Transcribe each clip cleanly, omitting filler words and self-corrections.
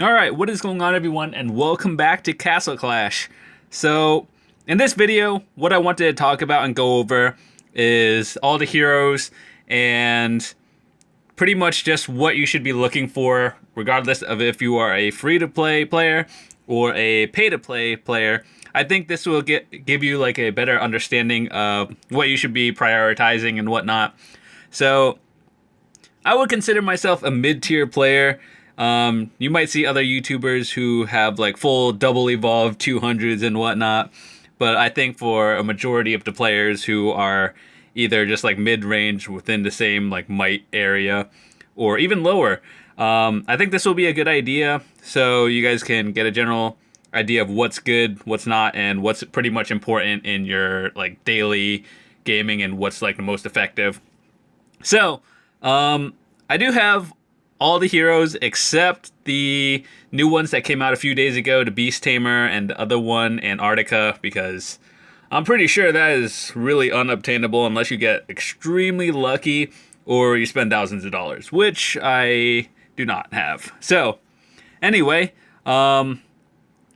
Alright, what is going on everyone, and welcome back to Castle Clash. So, in this video, what I wanted to talk about and go over is all the heroes and pretty much just what you should be looking for, regardless of if you are a free-to-play player or a pay-to-play player. I think this will give you like a better understanding of what you should be prioritizing and whatnot. So, I would consider myself a mid-tier player. You might see other YouTubers who have like full double evolved 200s and whatnot, but I think for a majority of the players who are either just like mid-range within the same like might area or even lower, I think this will be a good idea so you guys can get a general idea of what's good, what's not, and what's pretty much important in your like daily gaming and what's like the most effective. So, I do have all the heroes except the new ones that came out a few days ago, the Beast Tamer and the other one, Antarctica, because I'm pretty sure that is really unobtainable unless you get extremely lucky or you spend thousands of dollars, which I do not have. So, anyway, the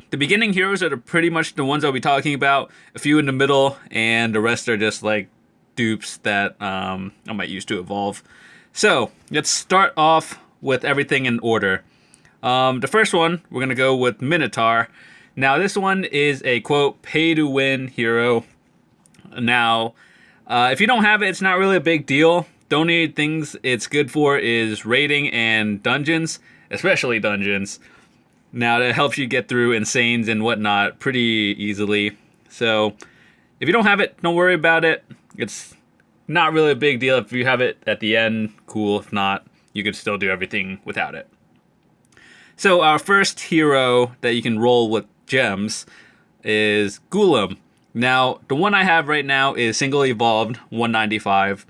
beginning heroes are pretty much the ones I'll be talking about, a few in the middle, and the rest are just like dupes that I might use to evolve. So, let's start off with everything in order. The first one, we're going to go with Minotaur. Now, this one is a, quote, pay-to-win hero. Now, if you don't have it, it's not really a big deal. The only things it's good for is raiding and dungeons, especially dungeons. Now, that helps you get through Insanes and whatnot pretty easily. So, if you don't have it, don't worry about it. It's not really a big deal. If you have it at the end, cool. If not, you can still do everything without it. So our first hero that you can roll with gems is Ghulam. Now, the one I have right now is single evolved, 195.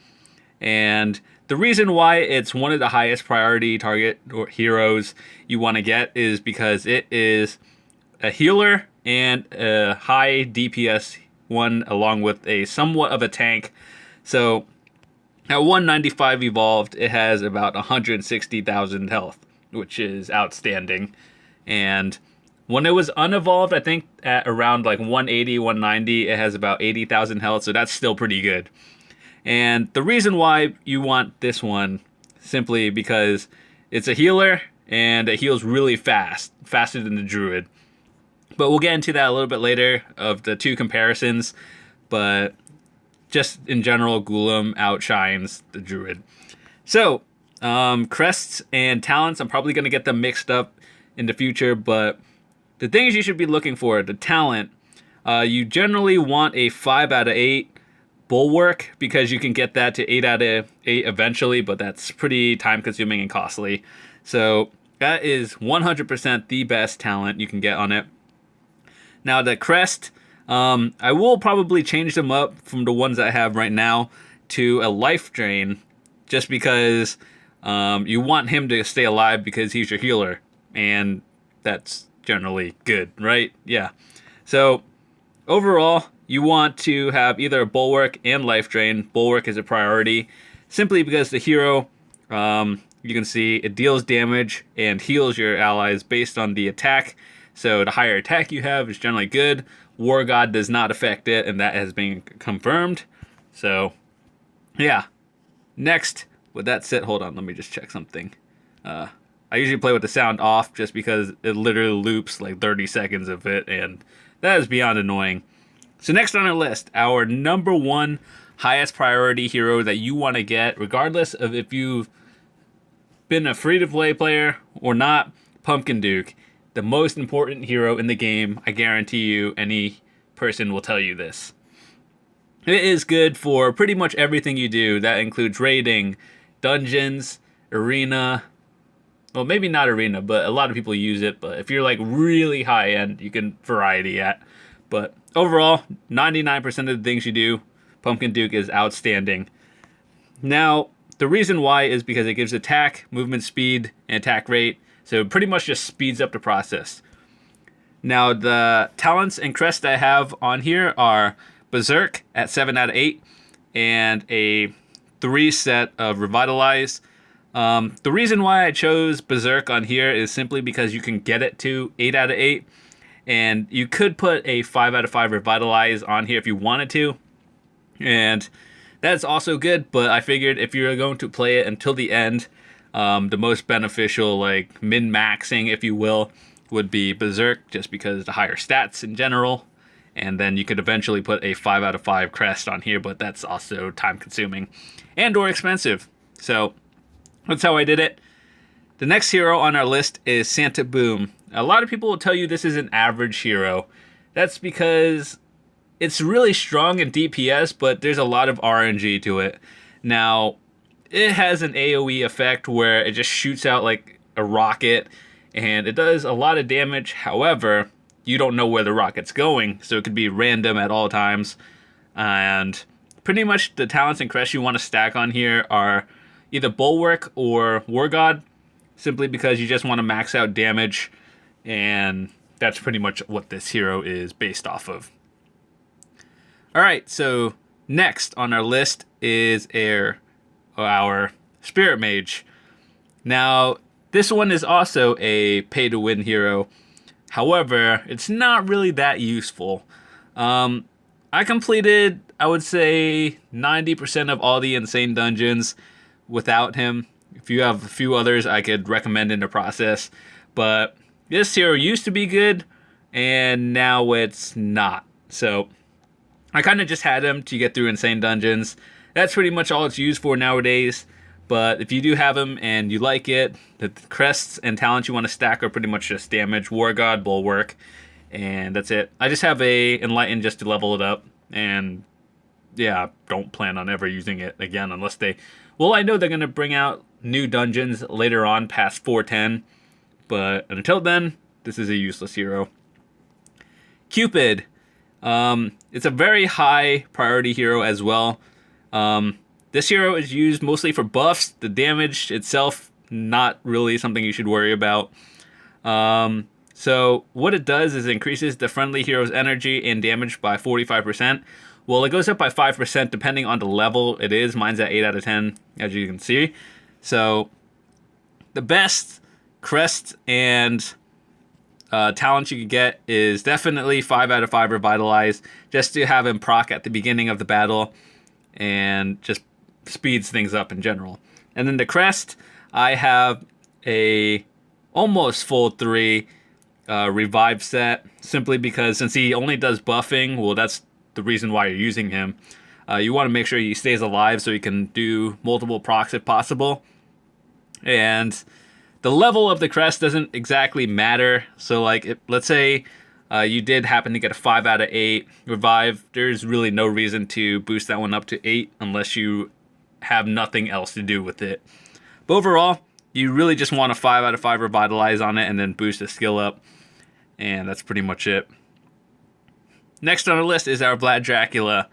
And the reason why it's one of the highest priority target or heroes you want to get is because it is a healer and a high DPS one along with a somewhat of a tank. So, at 195 evolved, it has about 160,000 health, which is outstanding. And when it was unevolved, I think at around like 180, 190, it has about 80,000 health, so that's still pretty good. And the reason why you want this one, simply because it's a healer, and it heals really fast, faster than the Druid. But we'll get into that a little bit later of the two comparisons, but just in general, Ghulam outshines the Druid. So, crests and talents, I'm probably going to get them mixed up in the future, but the things you should be looking for, the talent, you generally want a 5 out of 8 Bulwark, because you can get that to 8 out of 8 eventually, but that's pretty time consuming and costly. So, that is 100% the best talent you can get on it. Now, the crest, I will probably change them up from the ones I have right now to a life drain, just because you want him to stay alive because he's your healer, and that's generally good, right? Yeah. So overall, you want to have either a Bulwark and life drain. Bulwark is a priority, simply because the hero, you can see it deals damage and heals your allies based on the attack. So the higher attack you have is generally good. War God does not affect it, and that has been confirmed. So, yeah. Next, with that said, hold on, let me just check something. I usually play with the sound off just because it literally loops like 30 seconds of it, and that is beyond annoying. So next on our list, our number one highest priority hero that you want to get, regardless of if you've been a free-to-play player or not, Pumpkin Duke. The most important hero in the game. I guarantee you any person will tell you this. It is good for pretty much everything you do. That includes raiding, dungeons, arena. Well, maybe not arena, but a lot of people use it. But if you're like really high end, you can variety at. But overall, 99% of the things you do, Pumpkin Duke is outstanding. Now, the reason why is because it gives attack, movement speed, and attack rate. So it pretty much just speeds up the process. Now, the talents and crests I have on here are Berserk at 7 out of 8, and a 3 set of Revitalize. The reason why I chose Berserk on here is simply because you can get it to 8 out of 8. And you could put a 5 out of 5 Revitalize on here if you wanted to. And that's also good, but I figured if you're going to play it until the end, the most beneficial, like min-maxing, if you will, would be Berserk, just because the higher stats in general. And then you could eventually put a 5 out of 5 crest on here, but that's also time consuming and or expensive. So that's how I did it. The next hero on our list is Santa Boom. A lot of people will tell you this is an average hero. That's because it's really strong in DPS, but there's a lot of RNG to it. Now, it has an AoE effect where it just shoots out like a rocket, and it does a lot of damage. However, you don't know where the rocket's going, so it could be random at all times. And pretty much the talents and crests you want to stack on here are either Bulwark or War God, simply because you just want to max out damage, and that's pretty much what this hero is based off of. Alright, so next on our list is our Spirit Mage. Now, this one is also a pay-to-win hero. However, it's not really that useful. I completed, I would say, 90% of all the insane dungeons without him. If you have a few others, I could recommend in the process. But this hero used to be good, and now it's not. So I kind of just had him to get through insane dungeons. That's pretty much all it's used for nowadays. But if you do have him and you like it, the crests and talents you want to stack are pretty much just damage, War God, Bulwark, and that's it. I just have a Enlighten just to level it up, and yeah, don't plan on ever using it again unless they... Well, I know they're going to bring out new dungeons later on past 410, but until then, this is a useless hero. Cupid. It's a very high priority hero as well. This hero is used mostly for buffs. The damage itself, not really something you should worry about. So what it does is it increases the friendly hero's energy and damage by 45%. Well, it goes up by 5% depending on the level it is. Mine's at 8 out of 10, as you can see. So the best crest and talent you could get is definitely 5 out of 5 Revitalize, just to have him proc at the beginning of the battle and just speeds things up in general. And then the crest, I have a almost full 3 revive set, simply because since he only does buffing, well, that's the reason why you're using him. You want to make sure he stays alive so he can do multiple procs if possible. And the level of the crest doesn't exactly matter. So like, let's say you did happen to get a 5 out of 8 revive, there's really no reason to boost that one up to 8 unless you have nothing else to do with it. But overall, you really just want a 5 out of 5 Revitalize on it and then boost the skill up. And that's pretty much it. Next on our list is our Vlad Dracula.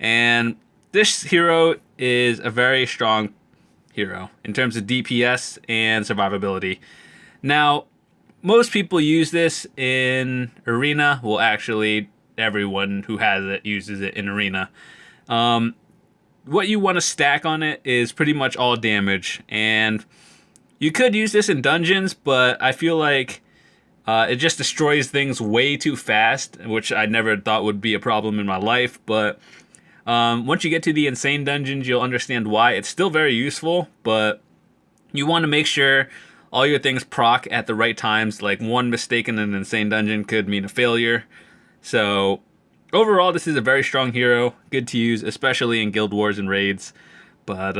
And this hero is a very strong hero in terms of DPS and survivability. Now, most people use this in Arena. Well, actually, everyone who has it uses it in Arena. What you want to stack on it is pretty much all damage. And you could use this in dungeons, but I feel like it just destroys things way too fast, which I never thought would be a problem in my life. But once you get to the insane dungeons, you'll understand why. It's still very useful, but you want to make sure all your things proc at the right times. Like one mistake in an insane dungeon could mean a failure. So overall, this is a very strong hero, good to use, especially in guild wars and raids. But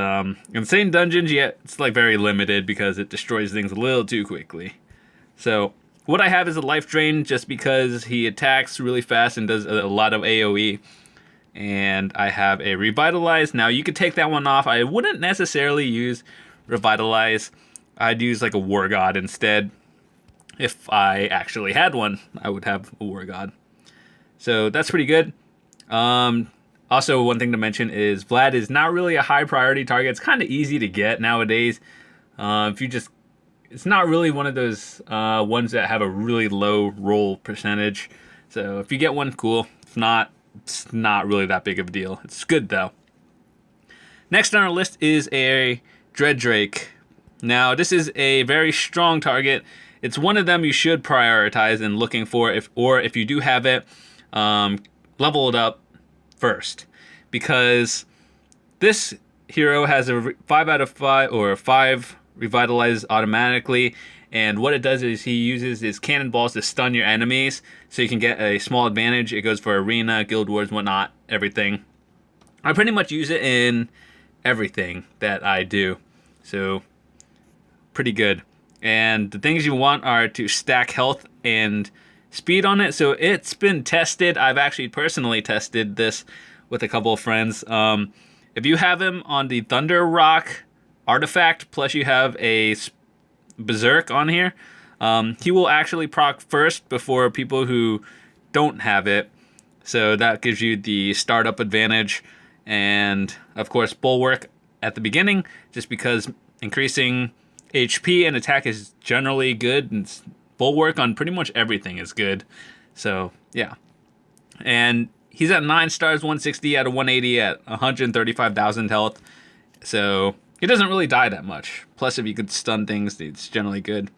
insane dungeons, yeah, it's like very limited because it destroys things a little too quickly. So what I have is a life drain just because he attacks really fast and does a lot of AoE. And I have a Revitalize. Now, you could take that one off. I wouldn't necessarily use Revitalize. I'd use like a War God instead. If I actually had one, I would have a War God. So that's pretty good. Also, one thing to mention is Vlad is not really a high priority target. It's kind of easy to get nowadays. It's not really one of those ones that have a really low roll percentage. So if you get one, cool. If not, it's not really that big of a deal. It's good though. Next on our list is a Dread Drake. Now, this is a very strong target. It's one of them you should prioritize in looking for, if you do have it, level it up first, because this hero has a 5 out of 5 or 5 revitalize automatically, and what it does is he uses his cannonballs to stun your enemies, so you can get a small advantage. It goes for arena, guild wars, whatnot, everything. I pretty much use it in everything that I do, so pretty good. And the things you want are to stack health and speed on it. So it's been tested. I've actually personally tested this with a couple of friends. If you have him on the Thunder Rock artifact, plus you have a Berserk on here, he will actually proc first before people who don't have it. So that gives you the startup advantage. And of course, Bulwark at the beginning, just because increasing HP and attack is generally good, and Bulwark on pretty much everything is good. So yeah, and he's at 9 stars, 160 out of 180 at 135,000 health. So he doesn't really die that much. Plus, if you could stun things, it's generally good.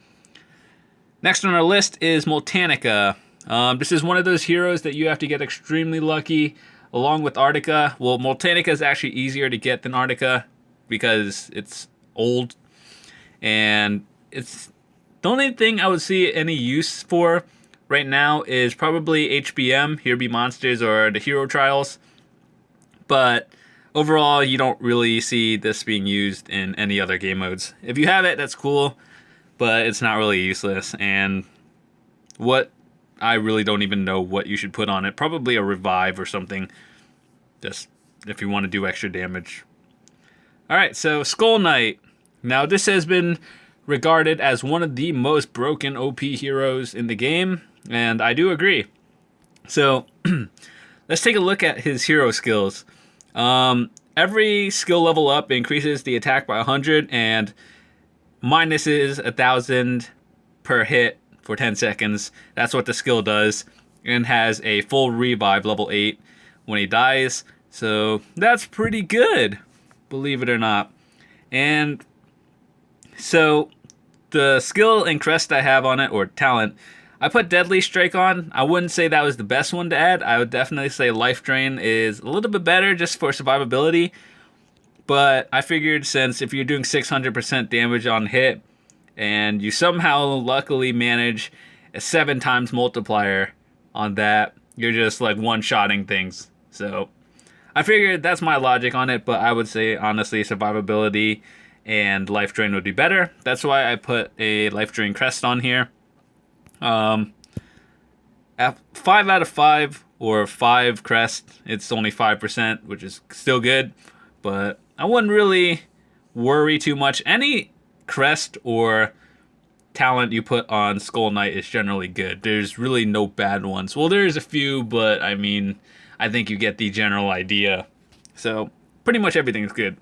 Next on our list is Multanica. This is one of those heroes that you have to get extremely lucky, along with Artica. Well, Multanica is actually easier to get than Artica because it's old. And it's the only thing I would see any use for right now is probably HBM, Here Be Monsters, or the Hero Trials. But overall, you don't really see this being used in any other game modes. If you have it, that's cool, but it's not really useless. And I really don't even know what you should put on it. Probably a revive or something, just if you want to do extra damage. All right, so Skull Knight. Now, this has been regarded as one of the most broken OP heroes in the game, and I do agree. So, let's take a look at his hero skills. Every skill level up increases the attack by 100 and minuses 1,000 per hit for 10 seconds. That's what the skill does, and has a full revive level 8 when he dies. So, that's pretty good, believe it or not. And so, the skill and crest I have on it, or talent, I put Deadly Strike on. I wouldn't say that was the best one to add. I would definitely say Life Drain is a little bit better just for survivability. But I figured since if you're doing 600% damage on hit, and you somehow luckily manage a 7 times multiplier on that, you're just like one-shotting things. So I figured that's my logic on it, but I would say honestly survivability and Life Drain would be better. That's why I put a Life Drain crest on here. At 5 out of 5 or 5 crest, it's only 5%, which is still good, but I wouldn't really worry too much. Any crest or talent you put on Skull Knight is generally good. There's really no bad ones. Well, there's a few, but I mean, I think you get the general idea. So pretty much everything is good.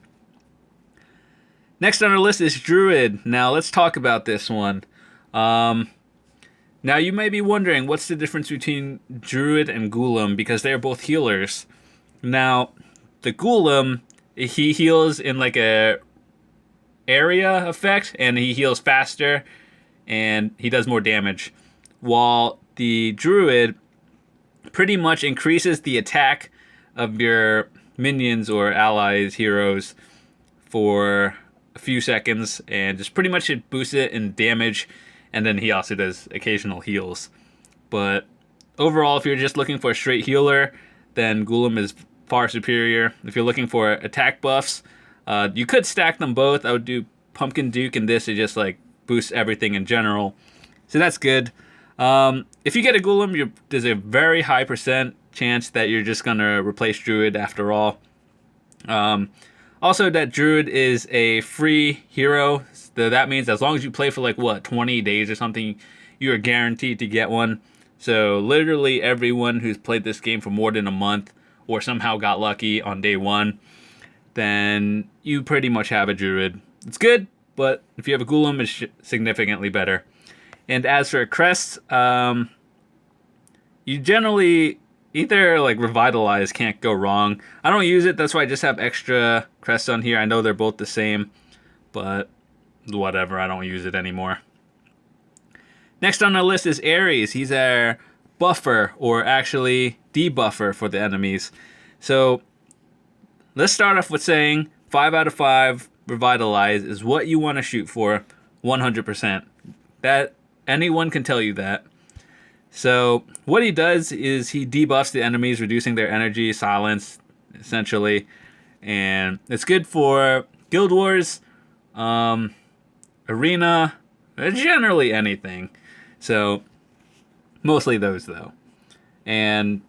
Next on our list is Druid. Now let's talk about this one. Now you may be wondering what's the difference between Druid and Ghulam, because they're both healers. Now the Ghulam, he heals in like a area effect, and he heals faster and he does more damage, while the Druid pretty much increases the attack of your minions or allies, heroes, for a few seconds, and just pretty much it boosts it in damage, and then he also does occasional heals. But overall, if you're just looking for a straight healer, then Ghulam is far superior. If you're looking for attack buffs, you could stack them both. I would do Pumpkin Duke and this, it just like boosts everything in general. So that's good. If you get a Ghulam, there's a very high percent chance that you're just going to replace Druid after all. Also, that Druid is a free hero. So that means as long as you play for like, 20 days or something, you are guaranteed to get one. So literally everyone who's played this game for more than a month or somehow got lucky on day one, then you pretty much have a Druid. It's good, but if you have a Ghulam, it's significantly better. And as for crests, you generally either like Revitalize can't go wrong. I don't use it, that's why I just have extra crests on here. I know they're both the same, but whatever, I don't use it anymore. Next on our list is Aries. He's our buffer, or actually debuffer for the enemies. So let's start off with saying 5 out of 5 revitalize is what you want to shoot for 100%. That anyone can tell you that. So what he does is he debuffs the enemies, reducing their energy, silence, essentially. And it's good for Guild Wars, Arena, generally anything. So mostly those though. And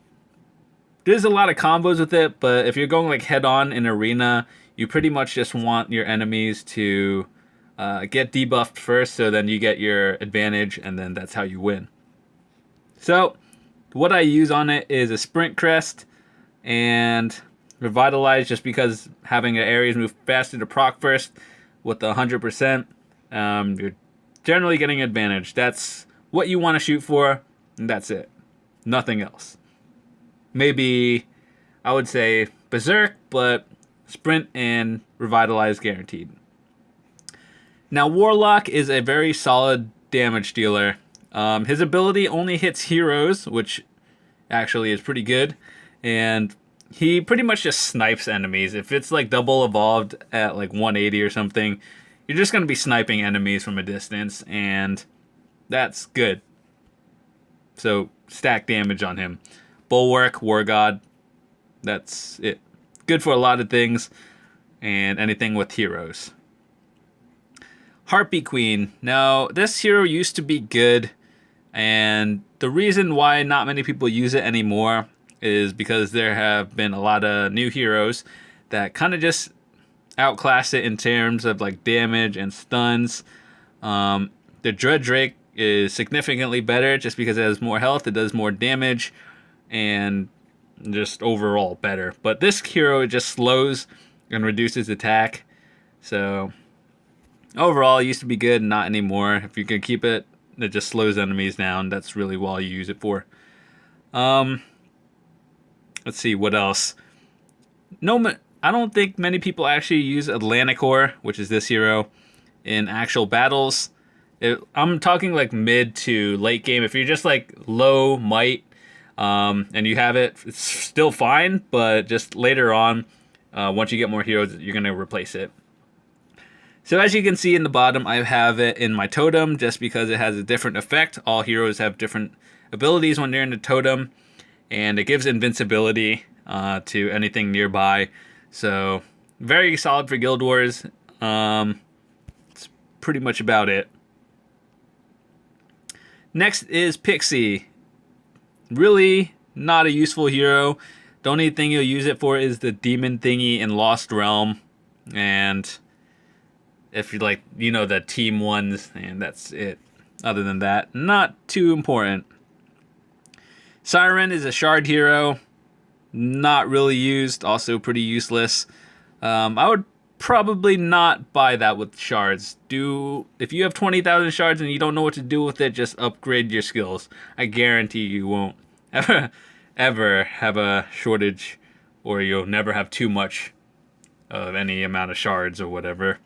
there's a lot of combos with it, but if you're going like head on in Arena, you pretty much just want your enemies to get debuffed first, so then you get your advantage, and then that's how you win. So what I use on it is a sprint crest and revitalize, just because having an Aries move faster to proc first with 100%, you're generally getting advantage. That's what you want to shoot for, and that's it. Nothing else. Maybe I would say Berserk, but sprint and revitalize guaranteed. Now Warlock is a very solid damage dealer. His ability only hits heroes, which actually is pretty good, and he pretty much just snipes enemies. If it's like double evolved at like 180 or something, you're just going to be sniping enemies from a distance, and that's good. So stack damage on him. Bulwark, War God, that's it. Good for a lot of things, and anything with heroes. Harpy Queen. Now, this hero used to be good, and the reason why not many people use it anymore is because there have been a lot of new heroes that kind of just outclass it in terms of like damage and stuns. The Dread Drake is significantly better just because it has more health, it does more damage, and just overall better. But this hero just slows and reduces attack. So overall, it used to be good, not anymore. If you can keep it, it just slows enemies down. That's really all you use it for. Let's see what else. I don't think many people actually use Atlanticor, which is this hero, in actual battles. I'm talking like mid to late game. If you're just like low might, and you have it, it's still fine, but just later on, once you get more heroes, you're going to replace it. So as you can see in the bottom, I have it in my totem just because it has a different effect. All heroes have different abilities when they're in the totem, and it gives invincibility to anything nearby. So very solid for Guild Wars. It's pretty much about it. Next is Pixie. Really not a useful hero. The only thing you'll use it for is the demon thingy in Lost Realm, and if you like, you know, the team ones, and that's it. Other than that, not too important. Siren is a shard hero, not really used, also pretty useless. I would probably not buy that with shards. If you have 20,000 shards and you don't know what to do with it, just upgrade your skills. I guarantee you won't ever have a shortage, or you'll never have too much of any amount of shards or whatever.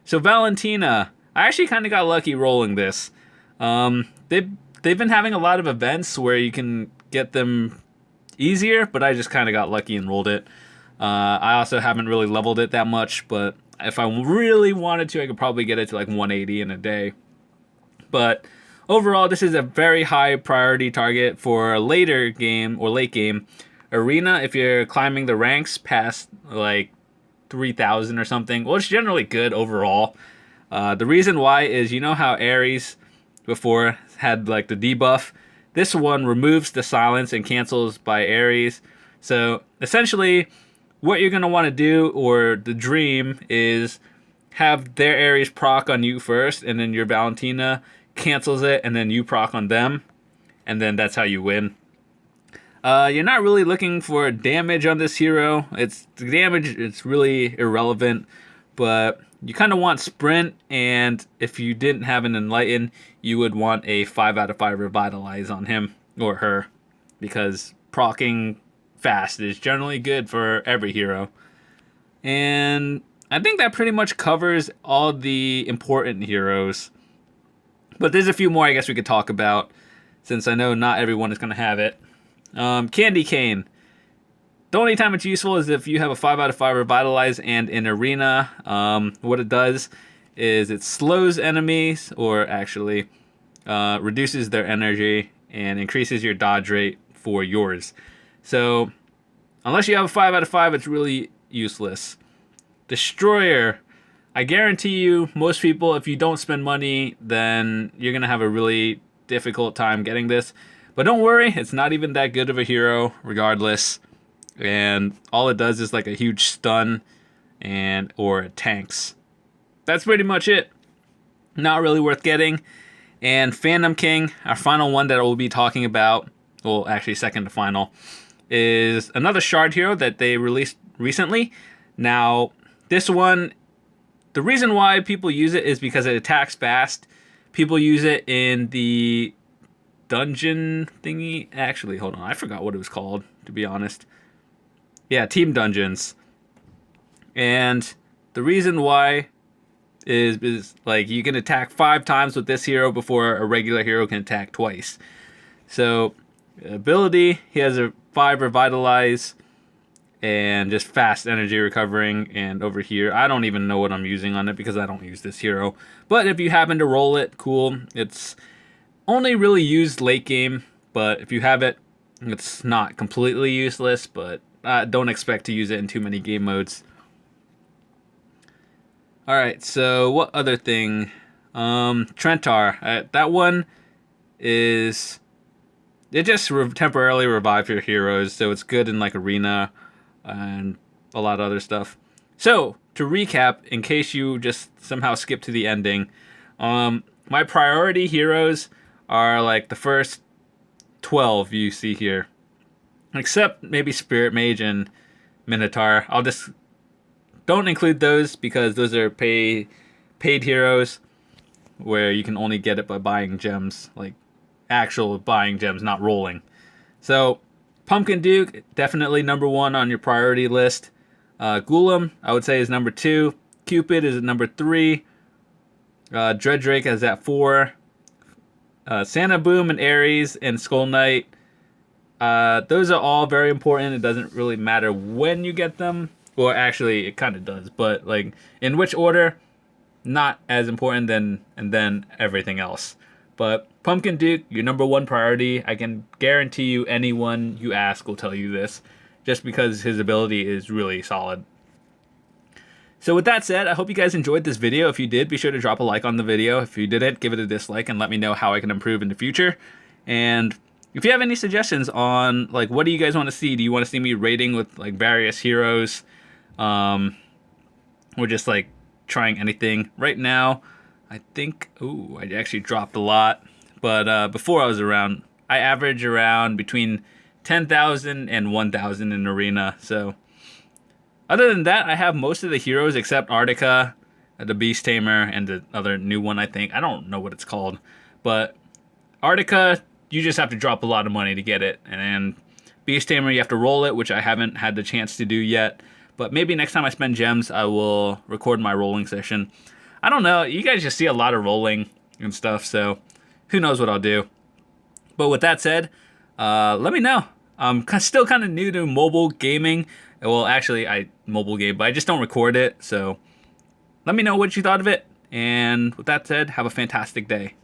So Valentina, I actually kind of got lucky rolling this. They've been having a lot of events where you can get them easier, but I just kind of got lucky and rolled it. I also haven't really leveled it that much, but if I really wanted to, I could probably get it to like 180 in a day. But overall, this is a very high priority target for a later game or late game. Arena, if you're climbing the ranks past like 3,000 or something, well, it's generally good overall. The reason why is, you know how Aries before had like the debuff? This one removes the silence and cancels by Aries. So essentially, what you're going to want to do, or the dream, is have their Aries proc on you first, and then your Valentina cancels it, and then you proc on them, and then that's how you win. You're not really looking for damage on this hero. The damage, it's really irrelevant, but you kind of want sprint, and if you didn't have an enlighten, you would want a 5 out of 5 revitalize on him or her, because proccing fast is generally good for every hero. And I think that pretty much covers all the important heroes. But there's a few more I guess we could talk about, since I know not everyone is going to have it. Candy Cane. The only time it's useful is if you have a 5 out of 5 Revitalize and in Arena. What it does is it slows enemies, or actually reduces their energy and increases your dodge rate for yours. So unless you have a 5 out of 5, it's really useless. Destroyer. I guarantee you, most people, if you don't spend money, then you're going to have a really difficult time getting this. But don't worry, it's not even that good of a hero, regardless. And all it does is like a huge stun, or it tanks. That's pretty much it. Not really worth getting. And Phantom King, our final one that we'll be talking about, well, actually second to final, is another shard hero that they released recently. Now, this one, the reason why people use it is because it attacks fast. People use it in the dungeon thingy. Actually, hold on. I forgot what it was called, to be honest. Yeah, team dungeons. And the reason why is like you can attack 5 times with this hero before a regular hero can attack twice. So, ability, he has a 5 Revitalize, and just fast energy recovering. And over here, I don't even know what I'm using on it because I don't use this hero. But if you happen to roll it, cool. It's only really used late game, but if you have it, it's not completely useless, but don't expect to use it in too many game modes. Alright, so what other thing? Trentar. That one is... It just temporarily revives your heroes, so it's good in like Arena and a lot of other stuff. So, to recap, in case you just somehow skip to the ending, my priority heroes are like the first 12 you see here. Except maybe Spirit Mage and Minotaur. I'll just... Don't include those because those are paid heroes where you can only get it by buying gems. Like, actual buying gems, not rolling. So, Pumpkin Duke, definitely number 1 on your priority list. Ghulam, I would say, is number 2. Cupid is at number 3. Dread Drake is at 4. Santa Boom and Aries and Skull Knight. Those are all very important. It doesn't really matter when you get them. Well, actually, it kind of does. But, like, in which order, not as important and then everything else. But Pumpkin Duke, your number 1 priority. I can guarantee you anyone you ask will tell you this, just because his ability is really solid. So with that said, I hope you guys enjoyed this video. If you did, be sure to drop a like on the video. If you didn't, give it a dislike and let me know how I can improve in the future. And if you have any suggestions on, like, what do you guys want to see? Do you want to see me raiding with, like, various heroes? Or just, like, trying anything? Right now, I think, ooh, I actually dropped a lot. But before I average around between 10,000 and 1,000 in Arena. So, other than that, I have most of the heroes except Artica, the Beast Tamer, and the other new one, I think. I don't know what it's called. But Artica, you just have to drop a lot of money to get it. And Beast Tamer, you have to roll it, which I haven't had the chance to do yet. But maybe next time I spend gems, I will record my rolling session. I don't know. You guys just see a lot of rolling and stuff, so who knows what I'll do. But with that said, let me know. I'm still kind of new to mobile gaming. Well, actually, I mobile game, but I just don't record it. So let me know what you thought of it. And with that said, have a fantastic day.